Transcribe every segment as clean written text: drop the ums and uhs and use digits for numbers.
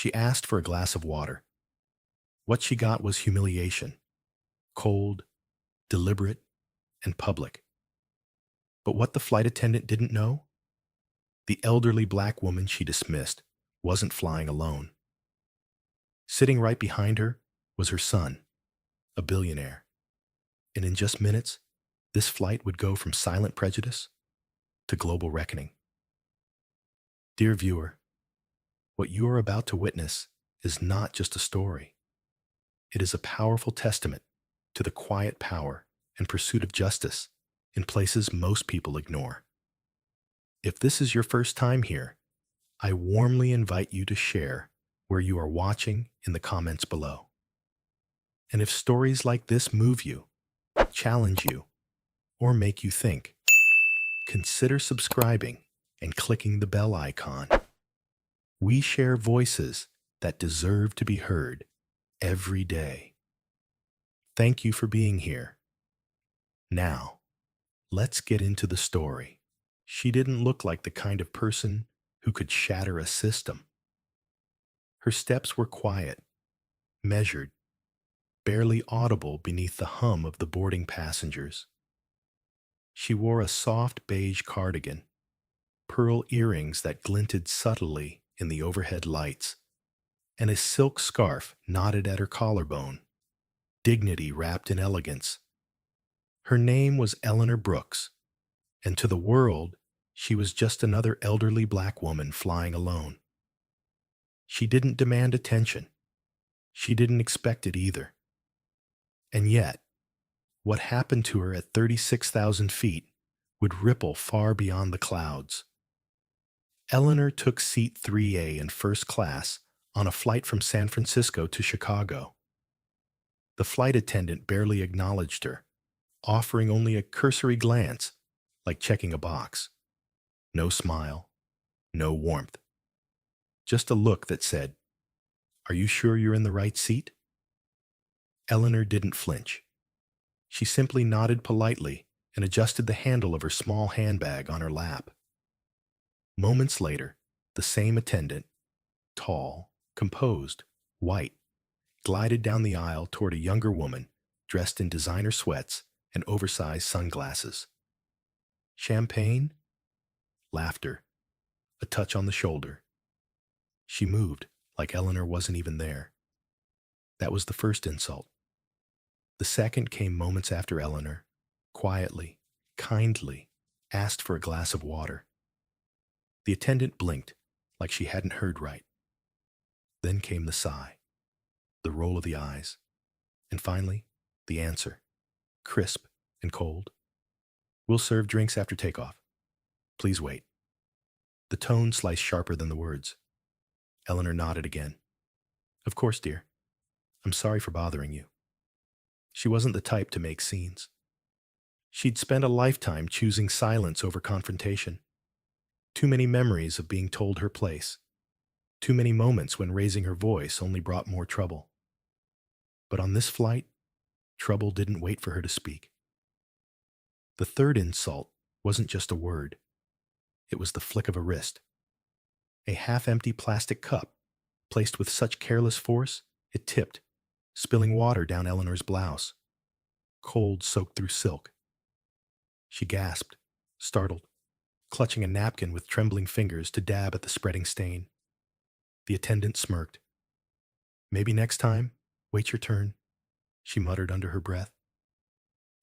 She asked for a glass of water. What she got was humiliation, cold, deliberate, and public. But what the flight attendant didn't know? The elderly black woman she dismissed wasn't flying alone. Sitting right behind her was her son, a billionaire. And in just minutes, this flight would go from silent prejudice to global reckoning. Dear viewer, what you are about to witness is not just a story. It is a powerful testament to the quiet power and pursuit of justice in places most people ignore. If this is your first time here, I warmly invite you to share where you are watching in the comments below. And if stories like this move you, challenge you, or make you think, consider subscribing and clicking the bell icon. We share voices that deserve to be heard every day. Thank you for being here. Now, let's get into the story. She didn't look like the kind of person who could shatter a system. Her steps were quiet, measured, barely audible beneath the hum of the boarding passengers. She wore a soft beige cardigan, pearl earrings that glinted subtly in the overhead lights, and a silk scarf knotted at her collarbone, dignity wrapped in elegance. Her name was Eleanor Brooks, and to the world, she was just another elderly black woman flying alone. She didn't demand attention. She didn't expect it either. And yet, what happened to her at 36,000 feet would ripple far beyond the clouds. Eleanor took seat 3A in first class on a flight from San Francisco to Chicago. The flight attendant barely acknowledged her, offering only a cursory glance, like checking a box. No smile, no warmth. Just a look that said, "Are you sure you're in the right seat?" Eleanor didn't flinch. She simply nodded politely and adjusted the handle of her small handbag on her lap. Moments later, the same attendant, tall, composed, white, glided down the aisle toward a younger woman dressed in designer sweats and oversized sunglasses. Champagne? Laughter. A touch on the shoulder. She moved like Eleanor wasn't even there. That was the first insult. The second came moments after Eleanor, quietly, kindly, asked for a glass of water. The attendant blinked like she hadn't heard right. Then came the sigh, the roll of the eyes, and finally, the answer, crisp and cold. "We'll serve drinks after takeoff. Please wait." The tone sliced sharper than the words. Eleanor nodded again. "Of course, dear. I'm sorry for bothering you." She wasn't the type to make scenes. She'd spent a lifetime choosing silence over confrontation. Too many memories of being told her place. Too many moments when raising her voice only brought more trouble. But on this flight, trouble didn't wait for her to speak. The third insult wasn't just a word. It was the flick of a wrist. A half-empty plastic cup, placed with such careless force, it tipped, spilling water down Eleanor's blouse. Cold soaked through silk. She gasped, startled, clutching a napkin with trembling fingers to dab at the spreading stain. The attendant smirked. "Maybe next time, wait your turn," she muttered under her breath.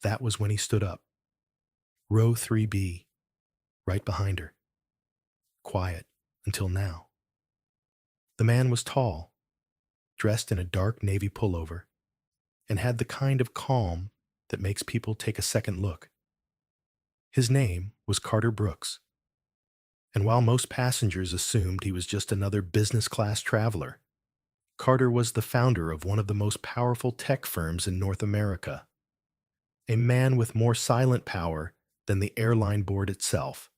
That was when he stood up. Row 3B, right behind her. Quiet until now. The man was tall, dressed in a dark navy pullover, and had the kind of calm that makes people take a second look. His name was Carter Brooks, and while most passengers assumed he was just another business-class traveler, Carter was the founder of one of the most powerful tech firms in North America, a man with more silent power than the airline board itself.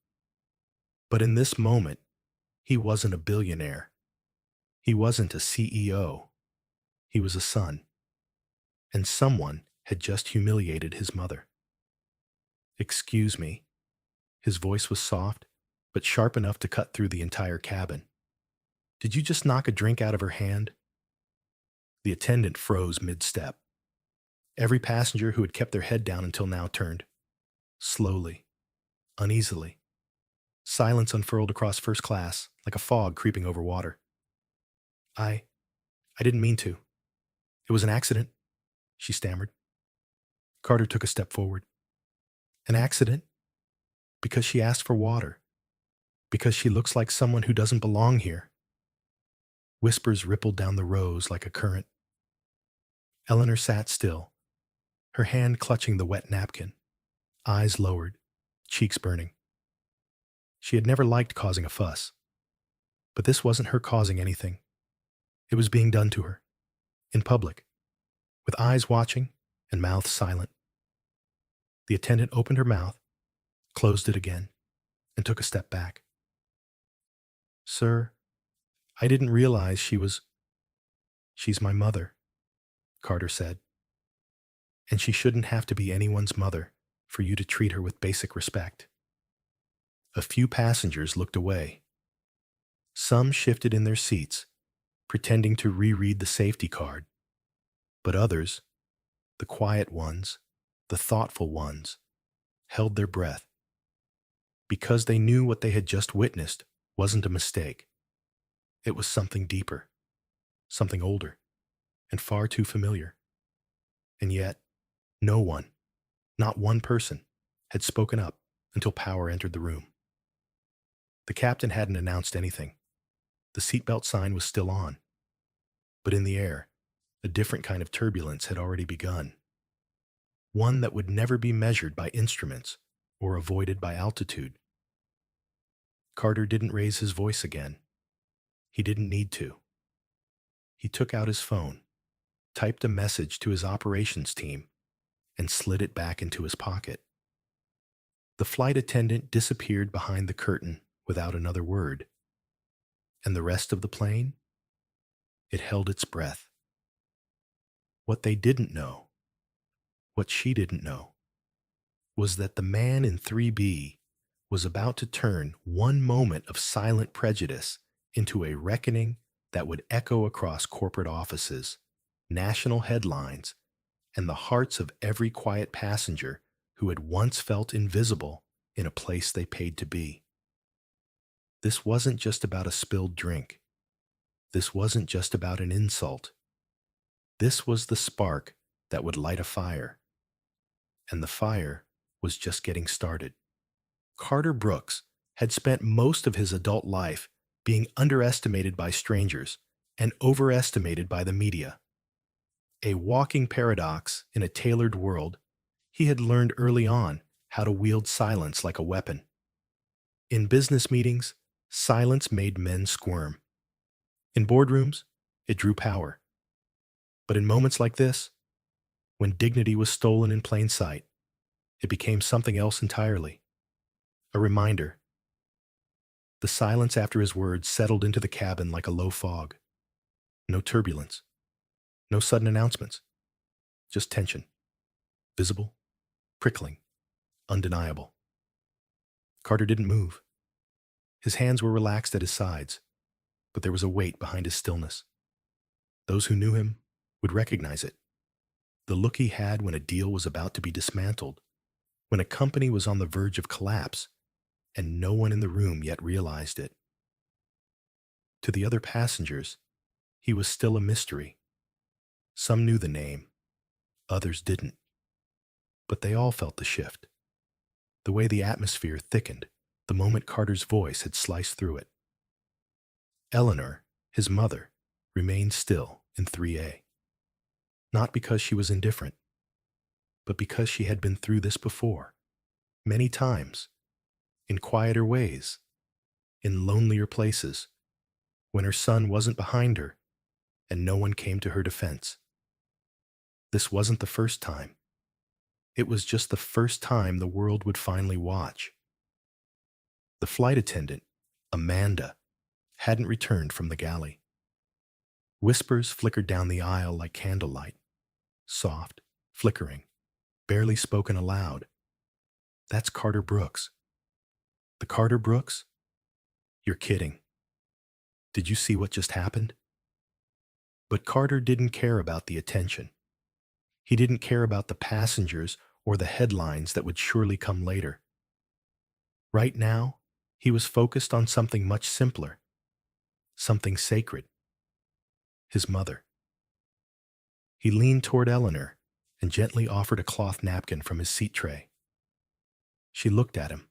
But in this moment, he wasn't a billionaire. He wasn't a CEO. He was a son. And someone had just humiliated his mother. "Excuse me." His voice was soft, but sharp enough to cut through the entire cabin. Did you just knock a drink out of her hand? The attendant froze mid-step. Every passenger who had kept their head down until now turned. Slowly, uneasily. Silence unfurled across first class, like a fog creeping over water. I I didn't mean to. It was an accident, she stammered. Carter took a step forward. An accident? Because she asked for water. Because she looks like someone who doesn't belong here. Whispers rippled down the rows like a current. Eleanor sat still, her hand clutching the wet napkin, eyes lowered, cheeks burning. She had never liked causing a fuss, but this wasn't her causing anything. It was being done to her, in public, with eyes watching and mouth silent. The attendant opened her mouth, closed it again, and took a step back. Sir, I didn't realize she's my mother, Carter said, and she shouldn't have to be anyone's mother for you to treat her with basic respect. A few passengers looked away. Some shifted in their seats, pretending to reread the safety card, but others, the quiet ones, the thoughtful ones, held their breath because they knew what they had just witnessed wasn't a mistake. It was something deeper, something older, and far too familiar. And yet, no one, not one person, had spoken up until Power entered the room. The captain hadn't announced anything. The seatbelt sign was still on. But in the air, a different kind of turbulence had already begun. One that would never be measured by instruments or avoided by altitude. Carter didn't raise his voice again. He didn't need to. He took out his phone, typed a message to his operations team, and slid it back into his pocket. The flight attendant disappeared behind the curtain without another word. And the rest of the plane? It held its breath. What they didn't know, what she didn't know, was that the man in 3B was about to turn one moment of silent prejudice into a reckoning that would echo across corporate offices, national headlines, and the hearts of every quiet passenger who had once felt invisible in a place they paid to be. This wasn't just about a spilled drink. This wasn't just about an insult. This was the spark that would light a fire. And the fire was just getting started. Carter Brooks had spent most of his adult life being underestimated by strangers and overestimated by the media. A walking paradox in a tailored world, he had learned early on how to wield silence like a weapon. In business meetings, silence made men squirm. In boardrooms, it drew power. But in moments like this, when dignity was stolen in plain sight, it became something else entirely. A reminder. The silence after his words settled into the cabin like a low fog. No turbulence. No sudden announcements. Just tension. Visible, prickling, undeniable. Carter didn't move. His hands were relaxed at his sides, but there was a weight behind his stillness. Those who knew him would recognize it. The look he had when a deal was about to be dismantled, when a company was on the verge of collapse, and no one in the room yet realized it. To the other passengers, he was still a mystery. Some knew the name, others didn't. But they all felt the shift, the way the atmosphere thickened the moment Carter's voice had sliced through it. Eleanor, his mother, remained still in 3A. Not because she was indifferent, but because she had been through this before, many times, in quieter ways, in lonelier places, when her son wasn't behind her and no one came to her defense. This wasn't the first time. It was just the first time the world would finally watch. The flight attendant, Amanda, hadn't returned from the galley. Whispers flickered down the aisle like candlelight, soft, flickering, barely spoken aloud. That's Carter Brooks. The Carter Brooks? You're kidding. Did you see what just happened? But Carter didn't care about the attention. He didn't care about the passengers or the headlines that would surely come later. Right now, he was focused on something much simpler, something sacred, his mother. He leaned toward Eleanor and gently offered a cloth napkin from his seat tray. She looked at him,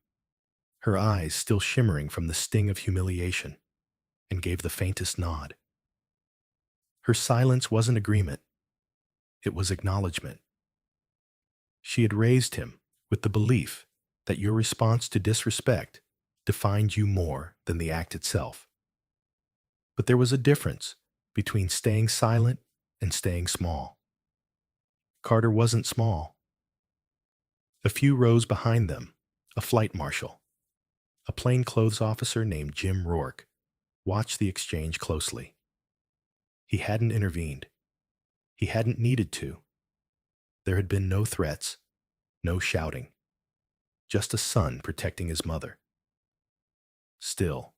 her eyes still shimmering from the sting of humiliation, and gave the faintest nod. Her silence wasn't agreement, it was acknowledgement. She had raised him with the belief that your response to disrespect defined you more than the act itself. But there was a difference between staying silent and staying small. Carter wasn't small. A few rows behind them, a flight marshal, a plainclothes officer named Jim Rourke, watched the exchange closely. He hadn't intervened. He hadn't needed to. There had been no threats, no shouting, just a son protecting his mother. Still,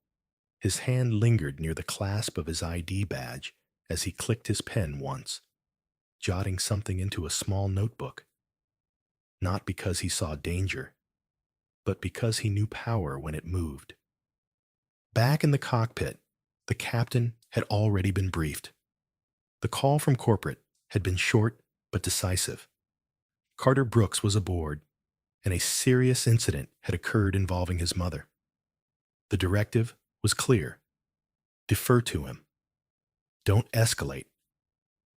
his hand lingered near the clasp of his ID badge as he clicked his pen once, jotting something into a small notebook. Not because he saw danger, but because he knew power when it moved. Back in the cockpit, the captain had already been briefed. The call from corporate had been short but decisive. Carter Brooks was aboard, and a serious incident had occurred involving his mother. The directive was clear. Defer to him. Don't escalate.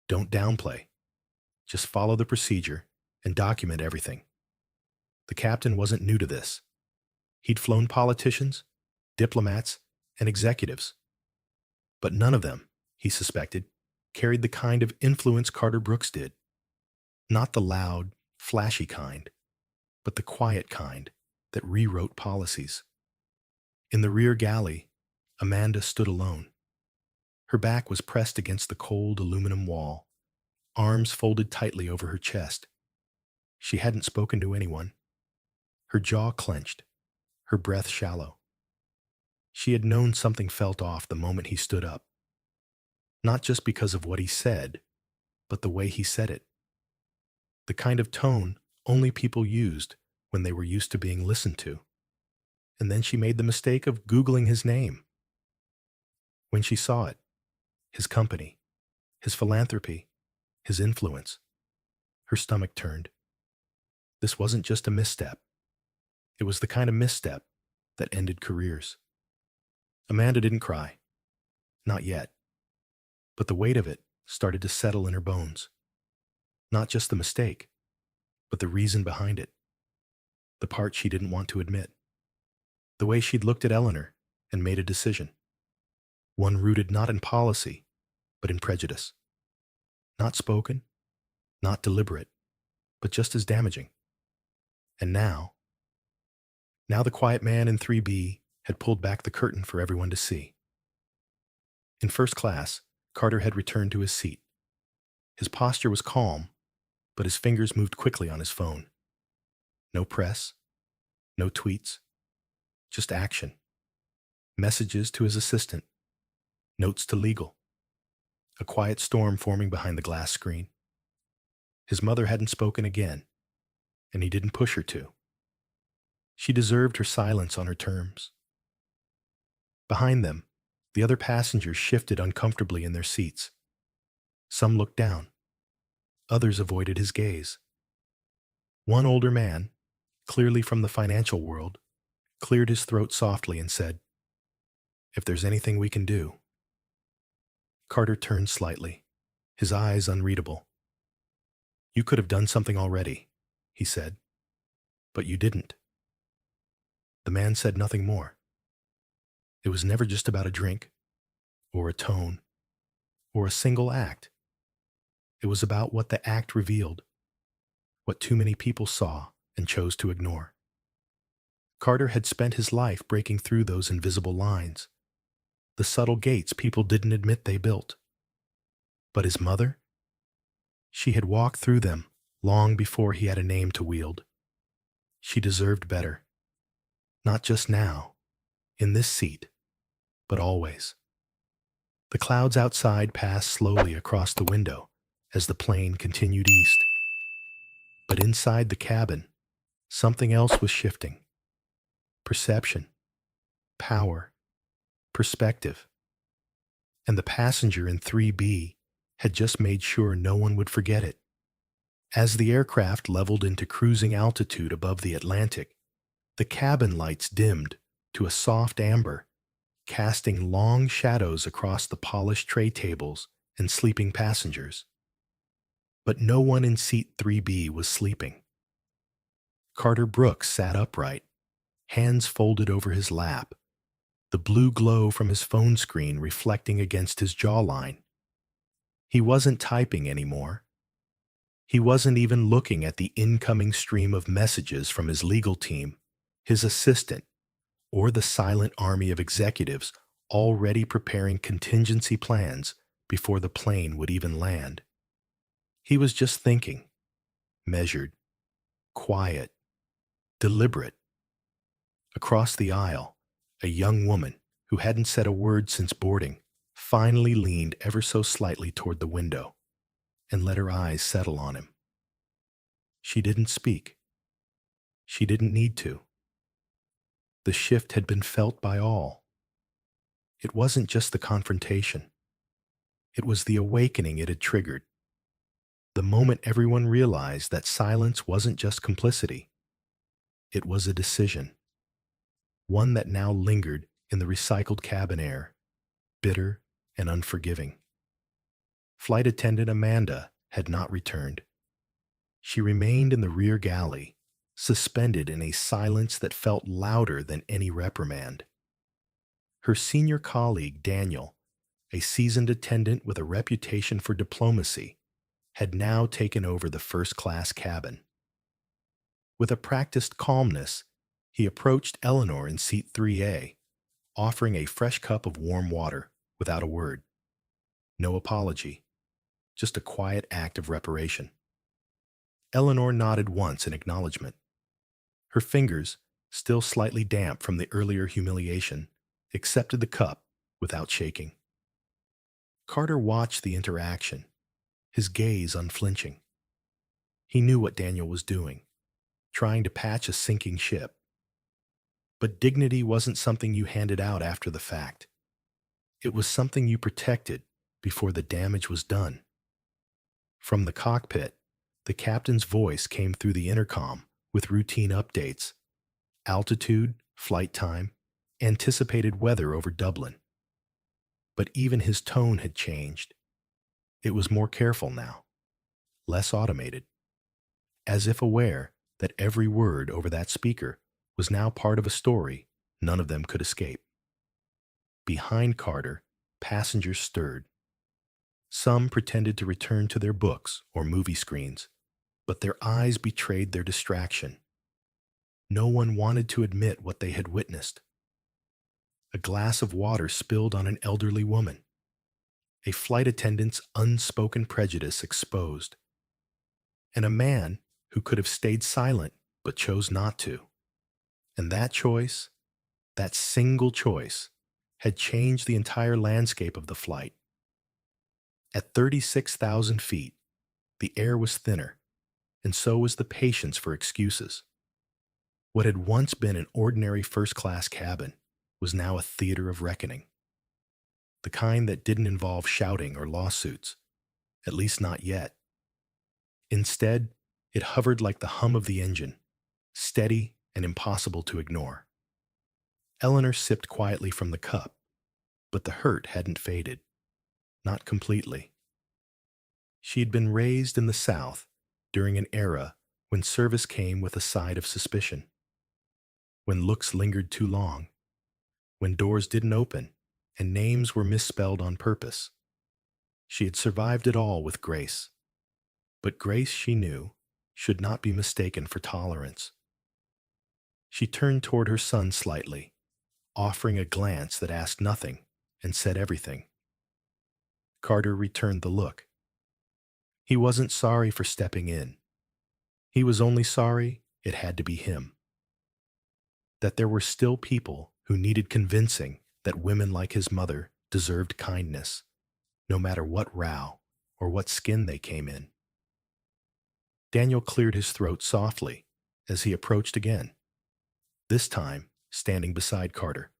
Don't downplay. Just follow the procedure and document everything. The captain wasn't new to this. He'd flown politicians, diplomats, and executives. But none of them, he suspected, carried the kind of influence Carter Brooks did. Not the loud, flashy kind, but the quiet kind that rewrote policies. In the rear galley, Amanda stood alone. Her back was pressed against the cold aluminum wall, arms folded tightly over her chest. She hadn't spoken to anyone. Her jaw clenched, her breath shallow. She had known something felt off the moment he stood up. Not just because of what he said, but the way he said it. The kind of tone only people used when they were used to being listened to. And then she made the mistake of Googling his name. When she saw it, his company, his philanthropy, his influence, her stomach turned. This wasn't just a misstep. It was the kind of misstep that ended careers. Amanda didn't cry. Not yet. But the weight of it started to settle in her bones. Not just the mistake, but the reason behind it. The part she didn't want to admit. The way she'd looked at Eleanor and made a decision. One rooted not in policy, but in prejudice. Not spoken, not deliberate, but just as damaging. And now the quiet man in 3B had pulled back the curtain for everyone to see. In first class, Carter had returned to his seat. His posture was calm, but his fingers moved quickly on his phone. No press, no tweets, just action. Messages to his assistant, notes to legal. A quiet storm forming behind the glass screen. His mother hadn't spoken again, and he didn't push her to. She deserved her silence on her terms. Behind them, the other passengers shifted uncomfortably in their seats. Some looked down. Others avoided his gaze. One older man, clearly from the financial world, cleared his throat softly and said, "If there's anything we can do." Carter turned slightly, his eyes unreadable. "You could have done something already," he said, "but you didn't." The man said nothing more. It was never just about a drink, or a tone, or a single act. It was about what the act revealed, what too many people saw and chose to ignore. Carter had spent his life breaking through those invisible lines, the subtle gates people didn't admit they built. But his mother? She had walked through them long before he had a name to wield. She deserved better. Not just now, in this seat, but always. The clouds outside passed slowly across the window as the plane continued east. But inside the cabin, something else was shifting. Perception, power, perspective. And the passenger in 3B had just made sure no one would forget it. As the aircraft leveled into cruising altitude above the Atlantic, the cabin lights dimmed to a soft amber, casting long shadows across the polished tray tables and sleeping passengers. But no one in seat 3B was sleeping. Carter Brooks sat upright, hands folded over his lap, the blue glow from his phone screen reflecting against his jawline. He wasn't typing anymore. He wasn't even looking at the incoming stream of messages from his legal team, his assistant, or the silent army of executives already preparing contingency plans before the plane would even land. He was just thinking, measured, quiet, deliberate. Across the aisle, a young woman who hadn't said a word since boarding finally leaned ever so slightly toward the window and let her eyes settle on him. She didn't speak. She didn't need to. The shift had been felt by all. It wasn't just the confrontation. It was the awakening it had triggered. The moment everyone realized that silence wasn't just complicity. It was a decision. One that now lingered in the recycled cabin air, bitter and unforgiving. Flight attendant Amanda had not returned. She remained in the rear galley, suspended in a silence that felt louder than any reprimand. Her senior colleague, Daniel, a seasoned attendant with a reputation for diplomacy, had now taken over the first-class cabin. With a practiced calmness, he approached Eleanor in seat 3A, offering a fresh cup of warm water without a word. No apology, just a quiet act of reparation. Eleanor nodded once in acknowledgement. Her fingers, still slightly damp from the earlier humiliation, accepted the cup without shaking. Carter watched the interaction, his gaze unflinching. He knew what Daniel was doing, trying to patch a sinking ship. But dignity wasn't something you handed out after the fact. It was something you protected before the damage was done. From the cockpit, the captain's voice came through the intercom with routine updates: altitude, flight time, anticipated weather over Dublin. But even his tone had changed. It was more careful now, less automated, as if aware that every word over that speaker was now part of a story none of them could escape. Behind Carter, passengers stirred. Some pretended to return to their books or movie screens, but their eyes betrayed their distraction. No one wanted to admit what they had witnessed. A glass of water spilled on an elderly woman. A flight attendant's unspoken prejudice exposed. And a man who could have stayed silent but chose not to. And that choice, that single choice, had changed the entire landscape of the flight. At 36,000 feet, the air was thinner, and so was the patience for excuses. What had once been an ordinary first-class cabin was now a theater of reckoning. The kind that didn't involve shouting or lawsuits, at least not yet. Instead, it hovered like the hum of the engine, steady and impossible to ignore. Eleanor sipped quietly from the cup, but the hurt hadn't faded. Not completely. She had been raised in the South during an era when service came with a side of suspicion, when looks lingered too long, when doors didn't open and names were misspelled on purpose. She had survived it all with grace. But grace, she knew, should not be mistaken for tolerance. She turned toward her son slightly, offering a glance that asked nothing and said everything. Carter returned the look. He wasn't sorry for stepping in. He was only sorry it had to be him. That there were still people who needed convincing that women like his mother deserved kindness, no matter what row or what skin they came in. Daniel cleared his throat softly as he approached again, this time standing beside Carter.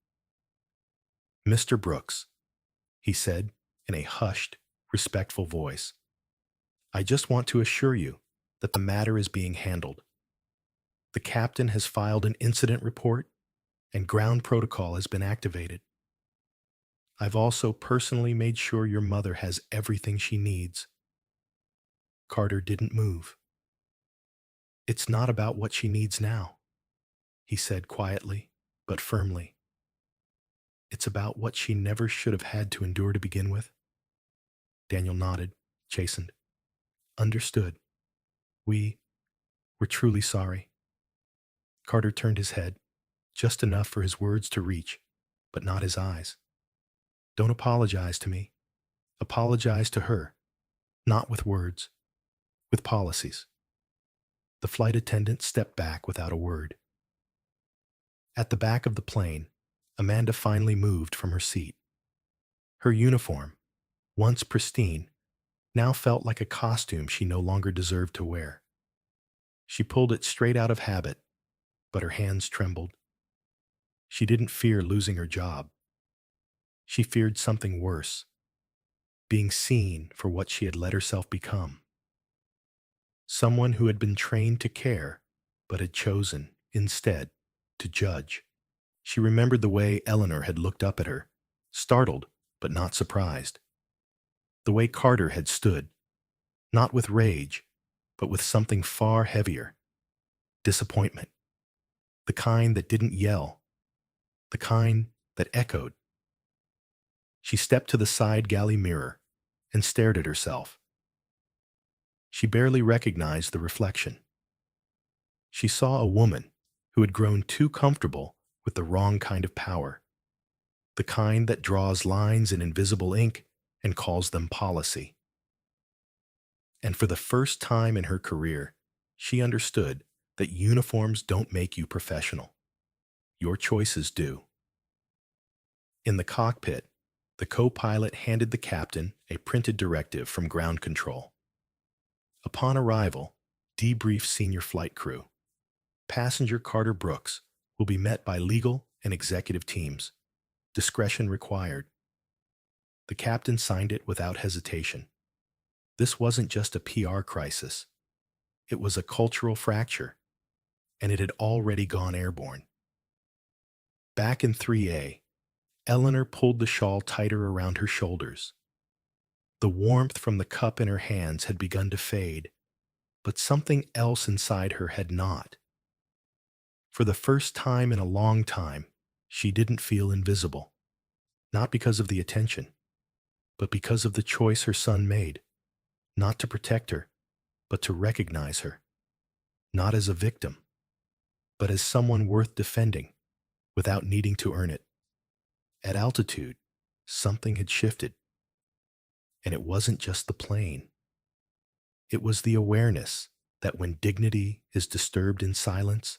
"Mr. Brooks," he said in a hushed, respectful voice, "I just want to assure you that the matter is being handled. The captain has filed an incident report and ground protocol has been activated. I've also personally made sure your mother has everything she needs." Carter didn't move. "It's not about what she needs now," he said quietly but firmly. "It's about what she never should have had to endure to begin with." Daniel nodded, chastened. "Understood. We're truly sorry." Carter turned his head, just enough for his words to reach, but not his eyes. "Don't apologize to me. Apologize to her. Not with words, with policies." The flight attendant stepped back without a word. At the back of the plane, Amanda finally moved from her seat. Her uniform, once pristine, now felt like a costume she no longer deserved to wear. She pulled it straight out of habit, but her hands trembled. She didn't fear losing her job. She feared something worse, being seen for what she had let herself become. Someone who had been trained to care, but had chosen, instead, to judge. She remembered the way Eleanor had looked up at her, startled but not surprised. The way Carter had stood, not with rage, but with something far heavier, disappointment. The kind that didn't yell, the kind that echoed. She stepped to the side galley mirror and stared at herself. She barely recognized the reflection. She saw a woman who had grown too comfortable with the wrong kind of power, the kind that draws lines in invisible ink and calls them policy. And for the first time in her career, she understood that uniforms don't make you professional. Your choices do. In the cockpit, the co-pilot handed the captain a printed directive from ground control. Upon arrival, debrief senior flight crew. Passenger Carter Brooks will be met by legal and executive teams. Discretion required. The captain signed it without hesitation. This wasn't just a PR crisis. It was a cultural fracture, and it had already gone airborne. Back in 3A, Eleanor pulled the shawl tighter around her shoulders. The warmth from the cup in her hands had begun to fade, but something else inside her had not. For the first time in a long time, she didn't feel invisible. Not because of the attention, but because of the choice her son made, not to protect her, but to recognize her, not as a victim, but as someone worth defending without needing to earn it. At altitude, something had shifted, and it wasn't just the plane. It was the awareness that when dignity is disturbed in silence,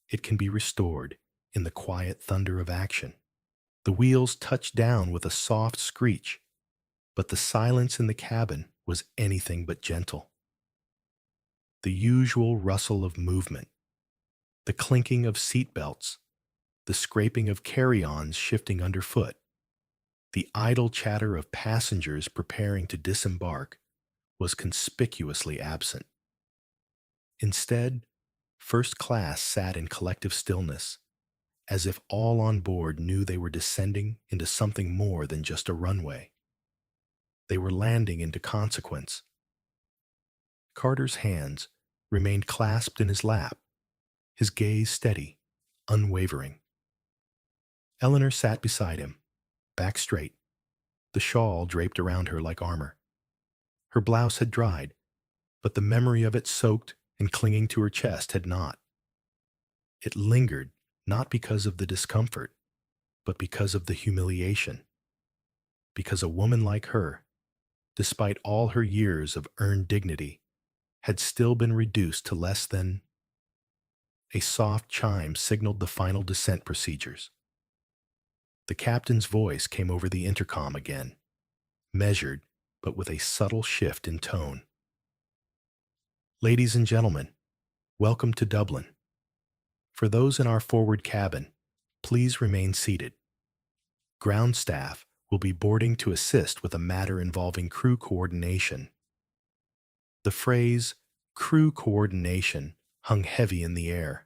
it can be restored in the quiet thunder of action. The wheels touched down with a soft screech, but the silence in the cabin was anything but gentle. The usual rustle of movement, the clinking of seat belts, the scraping of carry-ons shifting underfoot, the idle chatter of passengers preparing to disembark was conspicuously absent. Instead, first class sat in collective stillness, as if all on board knew they were descending into something more than just a runway. They were landing into consequence. Carter's hands remained clasped in his lap, his gaze steady, unwavering. Eleanor sat beside him, back straight, the shawl draped around her like armor. Her blouse had dried, but the memory of it soaked and clinging to her chest had not. It lingered not because of the discomfort, but because of the humiliation. Because a woman like her, despite all her years of earned dignity, had still been reduced to less than. A soft chime signaled the final descent procedures. The captain's voice came over the intercom again, measured, but with a subtle shift in tone. Ladies and gentlemen, welcome to Dublin. For those in our forward cabin, please remain seated. Ground staff will be boarding to assist with a matter involving crew coordination. The phrase, crew coordination, hung heavy in the air.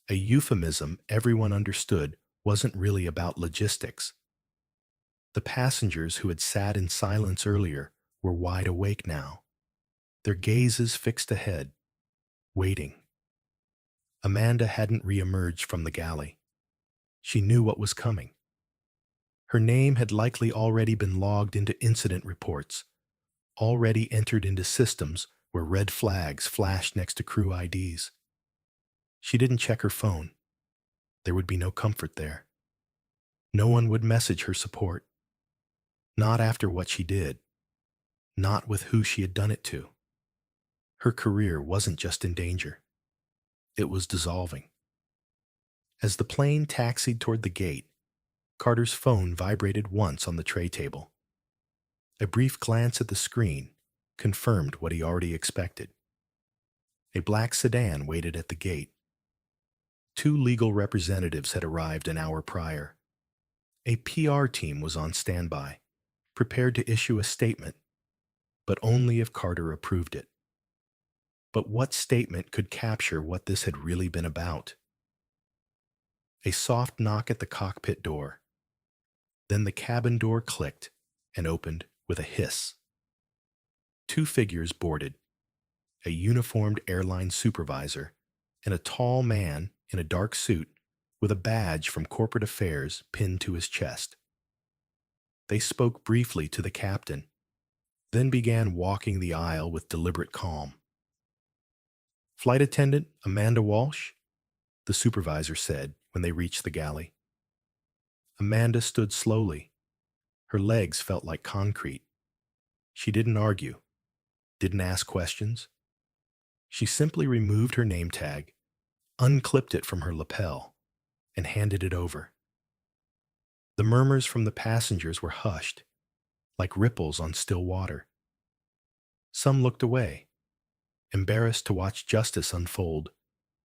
A euphemism everyone understood wasn't really about logistics. The passengers who had sat in silence earlier were wide awake now, their gazes fixed ahead, waiting. Amanda hadn't re-emerged from the galley. She knew what was coming. Her name had likely already been logged into incident reports, already entered into systems where red flags flashed next to crew IDs. She didn't check her phone. There would be no comfort there. No one would message her support. Not after what she did. Not with who she had done it to. Her career wasn't just in danger. It was dissolving. As the plane taxied toward the gate, Carter's phone vibrated once on the tray table. A brief glance at the screen confirmed what he already expected. A black sedan waited at the gate. 2 legal representatives had arrived an hour prior. A PR team was on standby, prepared to issue a statement, but only if Carter approved it. But what statement could capture what this had really been about? A soft knock at the cockpit door. Then the cabin door clicked and opened with a hiss. 2 figures boarded, a uniformed airline supervisor and a tall man in a dark suit with a badge from corporate affairs pinned to his chest. They spoke briefly to the captain, then began walking the aisle with deliberate calm. "Flight attendant Amanda Walsh," the supervisor said when they reached the galley. Amanda stood slowly. Her legs felt like concrete. She didn't argue, didn't ask questions. She simply removed her name tag, unclipped it from her lapel, and handed it over. The murmurs from the passengers were hushed, like ripples on still water. Some looked away, embarrassed to watch justice unfold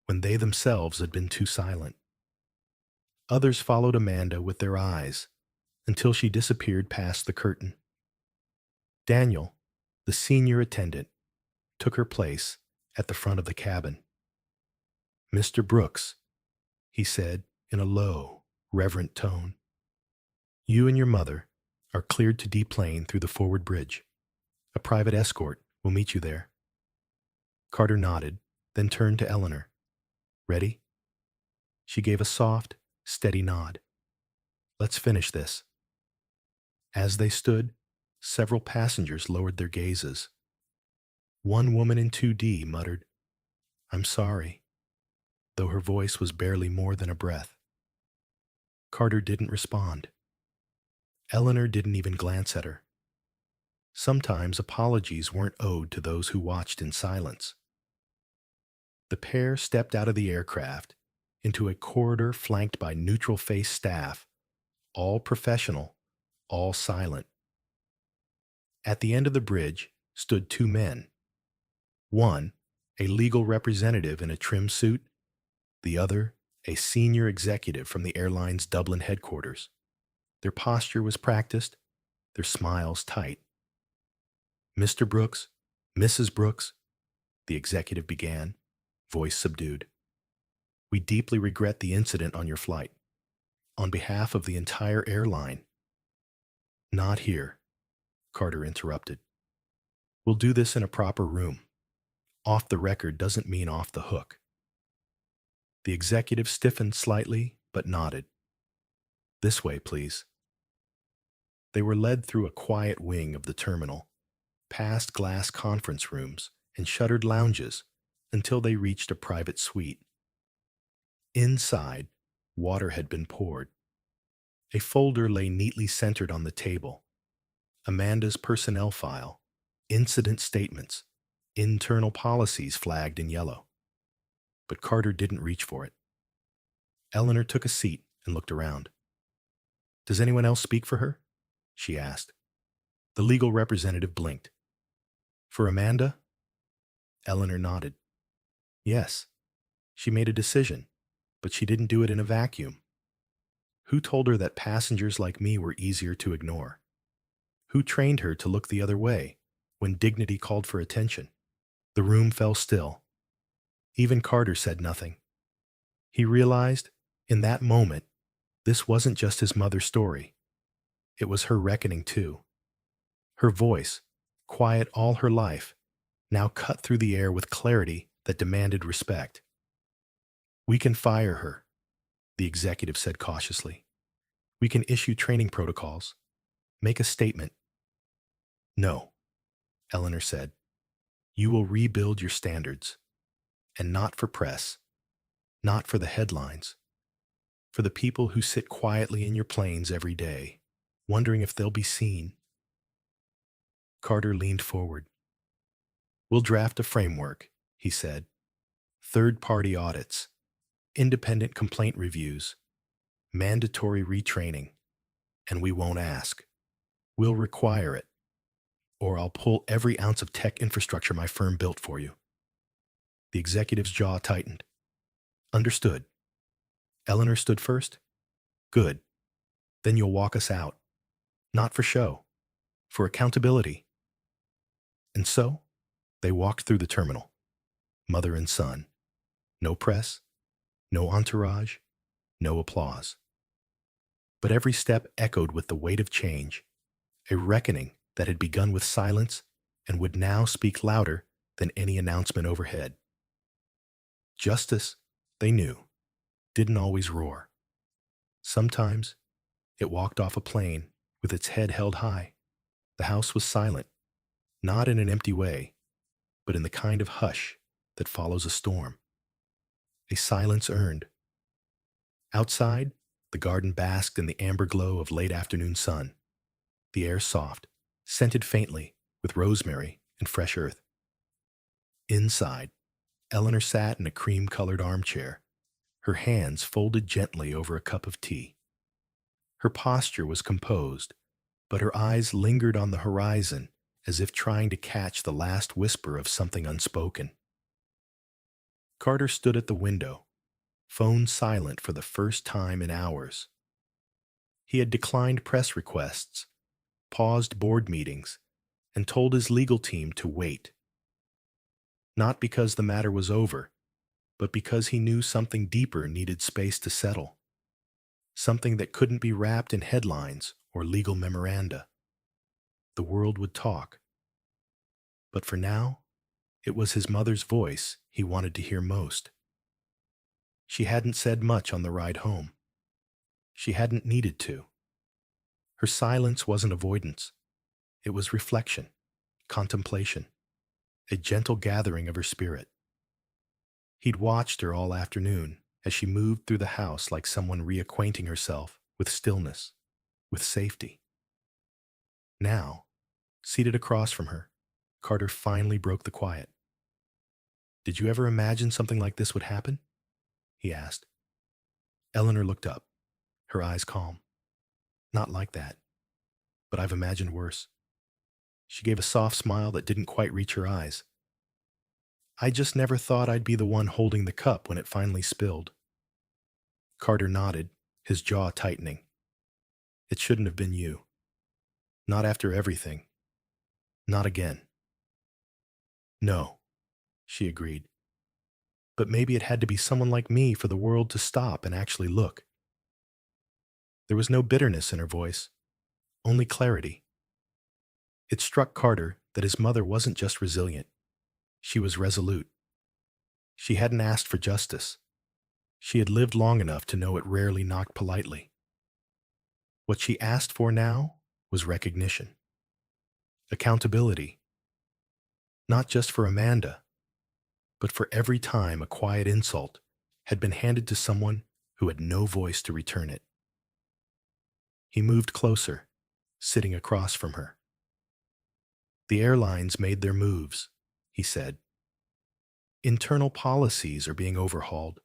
when they themselves had been too silent. Others followed Amanda with their eyes until she disappeared past the curtain. Daniel, the senior attendant, took her place at the front of the cabin. "Mr. Brooks," he said in a low, reverent tone, "you and your mother are cleared to deplane through the forward bridge. A private escort will meet you there." Carter nodded, then turned to Eleanor. "Ready?" She gave a soft, steady nod. "Let's finish this." As they stood, several passengers lowered their gazes. One woman in 2D muttered, "I'm sorry," though her voice was barely more than a breath. Carter didn't respond. Eleanor didn't even glance at her. Sometimes apologies weren't owed to those who watched in silence. The pair stepped out of the aircraft into a corridor flanked by neutral-faced staff, all professional, all silent. At the end of the bridge stood 2 men. One, a legal representative in a trim suit, the other, a senior executive from the airline's Dublin headquarters. Their posture was practiced, their smiles tight. "Mr. Brooks, Mrs. Brooks," the executive began, voice subdued. "We deeply regret the incident on your flight. On behalf of the entire airline—" "Not here," Carter interrupted. "We'll do this in a proper room. Off the record doesn't mean off the hook." The executive stiffened slightly, but nodded. "This way, please." They were led through a quiet wing of the terminal, past glass conference rooms and shuttered lounges until they reached a private suite. Inside, water had been poured. A folder lay neatly centered on the table. Amanda's personnel file, incident statements, internal policies flagged in yellow. But Carter didn't reach for it. Eleanor took a seat and looked around. Does anyone else speak for her? She asked. The legal representative blinked. For Amanda? Eleanor nodded. Yes, she made a decision, but she didn't do it in a vacuum. Who told her that passengers like me were easier to ignore? Who trained her to look the other way when dignity called for attention? The room fell still. Even Carter said nothing. He realized, in that moment, this wasn't just his mother's story. It was her reckoning, too. Her voice, quiet all her life, now cut through the air with clarity that demanded respect. We can fire her, the executive said cautiously. We can issue training protocols, make a statement. No, Eleanor said. You will rebuild your standards, and not for press, not for the headlines, for the people who sit quietly in your planes every day, wondering if they'll be seen. Carter leaned forward. We'll draft a framework, he said. Third-party audits, independent complaint reviews, mandatory retraining, and we won't ask. We'll require it, or I'll pull every ounce of tech infrastructure my firm built for you. The executive's jaw tightened. Understood. Eleanor stood first. Good. Then you'll walk us out. Not for show, for accountability. And so, they walked through the terminal, mother and son. No press, no entourage, no applause. But every step echoed with the weight of change, a reckoning that had begun with silence and would now speak louder than any announcement overhead. Justice, they knew, didn't always roar. Sometimes it walked off a plane with its head held high. The house was silent, not in an empty way, but in the kind of hush that follows a storm. A silence earned. Outside, the garden basked in the amber glow of late afternoon sun. The air soft, scented faintly with rosemary and fresh earth. Inside, Eleanor sat in a cream-colored armchair, her hands folded gently over a cup of tea. Her posture was composed, but her eyes lingered on the horizon as if trying to catch the last whisper of something unspoken. Carter stood at the window, phone silent for the first time in hours. He had declined press requests, paused board meetings, and told his legal team to wait. Not because the matter was over, but because he knew something deeper needed space to settle. Something that couldn't be wrapped in headlines or legal memoranda. The world would talk. But for now, it was his mother's voice he wanted to hear most. She hadn't said much on the ride home. She hadn't needed to. Her silence wasn't avoidance. It was reflection, contemplation, a gentle gathering of her spirit. He'd watched her all afternoon as she moved through the house like someone reacquainting herself with stillness, with safety. Now, seated across from her, Carter finally broke the quiet. Did you ever imagine something like this would happen? He asked. Eleanor looked up, her eyes calm. Not like that, but I've imagined worse. She gave a soft smile that didn't quite reach her eyes. I just never thought I'd be the one holding the cup when it finally spilled. Carter nodded, his jaw tightening. It shouldn't have been you. Not after everything. Not again. No, she agreed. But maybe it had to be someone like me for the world to stop and actually look. There was no bitterness in her voice, only clarity. It struck Carter that his mother wasn't just resilient. She was resolute. She hadn't asked for justice. She had lived long enough to know it rarely knocked politely. What she asked for now was recognition. Accountability. Not just for Amanda, but for every time a quiet insult had been handed to someone who had no voice to return it. He moved closer, sitting across from her. The airlines made their moves, he said. Internal policies are being overhauled.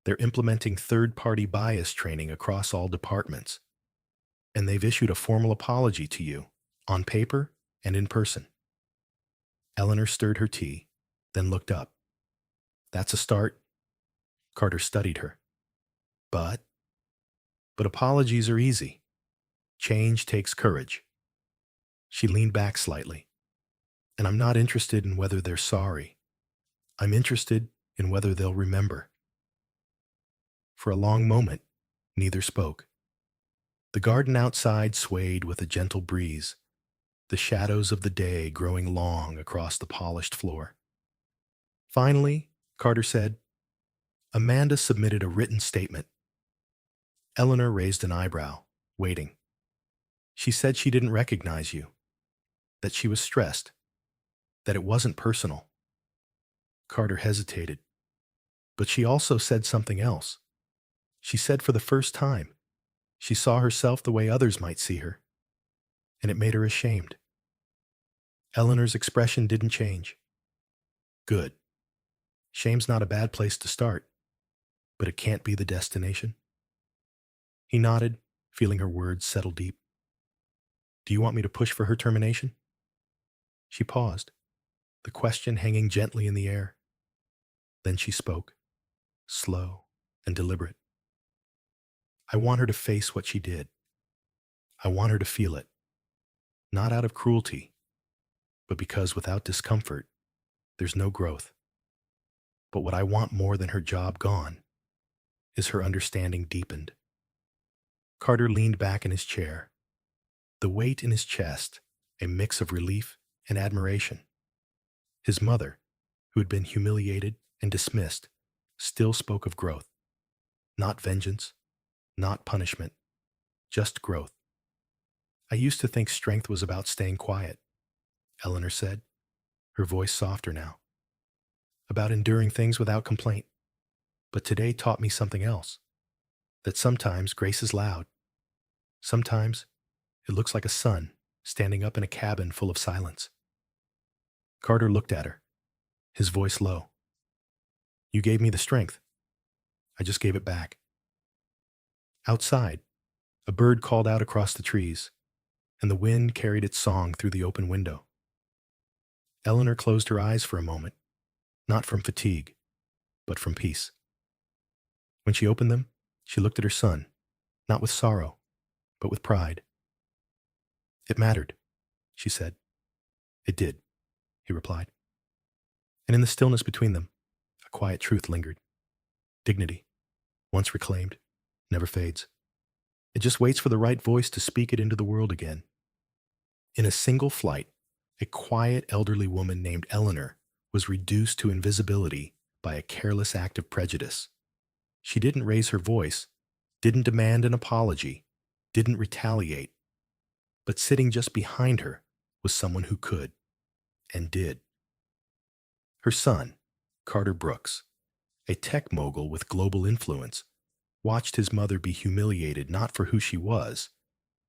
They're implementing third-party bias training across all departments. and they've issued a formal apology to you, on paper and in person. Eleanor stirred her tea, then looked up. That's a start. Carter studied her. But, but apologies are easy. Change takes courage. She leaned back slightly. And I'm not interested in whether they're sorry. I'm interested in whether they'll remember. For a long moment, neither spoke. The garden outside swayed with a gentle breeze, the shadows of the day growing long across the polished floor. Finally, Carter said, Amanda submitted a written statement. Eleanor raised an eyebrow, waiting. She said she didn't recognize you, that she was stressed, that it wasn't personal. Carter hesitated. But she also said something else. She said for the first time, she saw herself the way others might see her, and it made her ashamed. Eleanor's expression didn't change. Good. Shame's not a bad place to start, but it can't be the destination. He nodded, feeling her words settle deep. Do you want me to push for her termination? She paused, the question hanging gently in the air. Then she spoke, slow and deliberate. I want her to face what she did. I want her to feel it, not out of cruelty, but because without discomfort, there's no growth. But what I want more than her job gone is her understanding deepened. Carter leaned back in his chair, the weight in his chest a mix of relief and admiration. His mother, who had been humiliated and dismissed, still spoke of growth. Not vengeance, not punishment, just growth. I used to think strength was about staying quiet, Eleanor said, her voice softer now. About enduring things without complaint. But today taught me something else. That sometimes grace is loud. Sometimes it looks like a sun standing up in a cabin full of silence. Carter looked at her, his voice low. You gave me the strength. I just gave it back. Outside, a bird called out across the trees, and the wind carried its song through the open window. Eleanor closed her eyes for a moment, not from fatigue, but from peace. When she opened them, she looked at her son, not with sorrow, but with pride. It mattered, she said. It did, he replied. And in the stillness between them, a quiet truth lingered. Dignity, once reclaimed, never fades. It just waits for the right voice to speak it into the world again. In a single flight, a quiet elderly woman named Eleanor was reduced to invisibility by a careless act of prejudice. She didn't raise her voice, didn't demand an apology, didn't retaliate. But sitting just behind her was someone who could, and did. Her son, Carter Brooks, a tech mogul with global influence, watched his mother be humiliated not for who she was,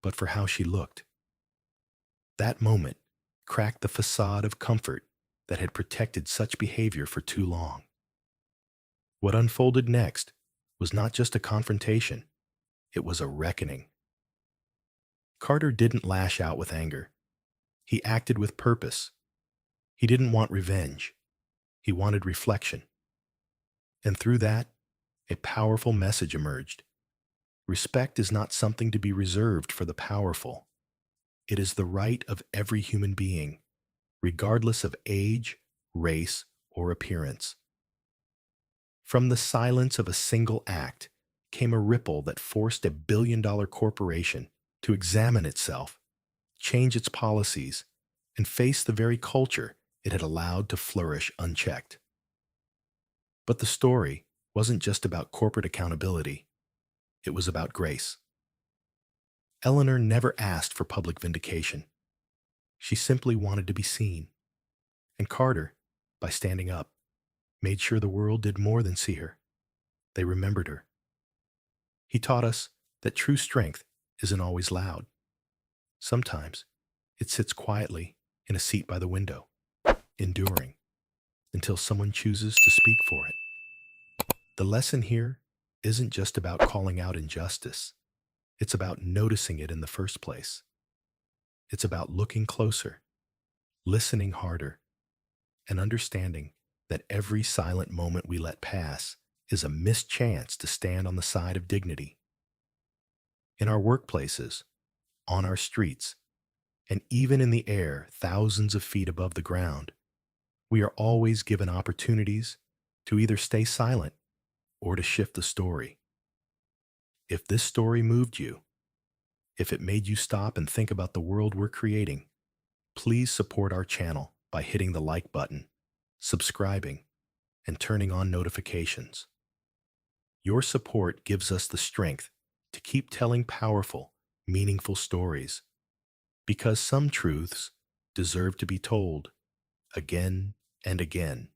but for how she looked. That moment cracked the facade of comfort that had protected such behavior for too long. What unfolded next was not just a confrontation, it was a reckoning. Carter didn't lash out with anger. He acted with purpose. He didn't want revenge. He wanted reflection. And through that, a powerful message emerged. Respect is not something to be reserved for the powerful. It is the right of every human being, regardless of age, race, or appearance. From the silence of a single act came a ripple that forced a billion-dollar corporation to examine itself, change its policies, and face the very culture it had allowed to flourish unchecked. But the story wasn't just about corporate accountability. It was about grace. Eleanor never asked for public vindication. She simply wanted to be seen. And Carter, by standing up, made sure the world did more than see her. They remembered her. He taught us that true strength isn't always loud. Sometimes it sits quietly in a seat by the window, enduring, until someone chooses to speak for it. The lesson here isn't just about calling out injustice. It's about noticing it in the first place. It's about looking closer, listening harder, and understanding that every silent moment we let pass is a missed chance to stand on the side of dignity. In our workplaces, on our streets, and even in the air thousands of feet above the ground, we are always given opportunities to either stay silent or to shift the story. If this story moved you, if it made you stop and think about the world we're creating, please support our channel by hitting the like button, subscribing, and turning on notifications. Your support gives us the strength to keep telling powerful, meaningful stories, because some truths deserve to be told again and again.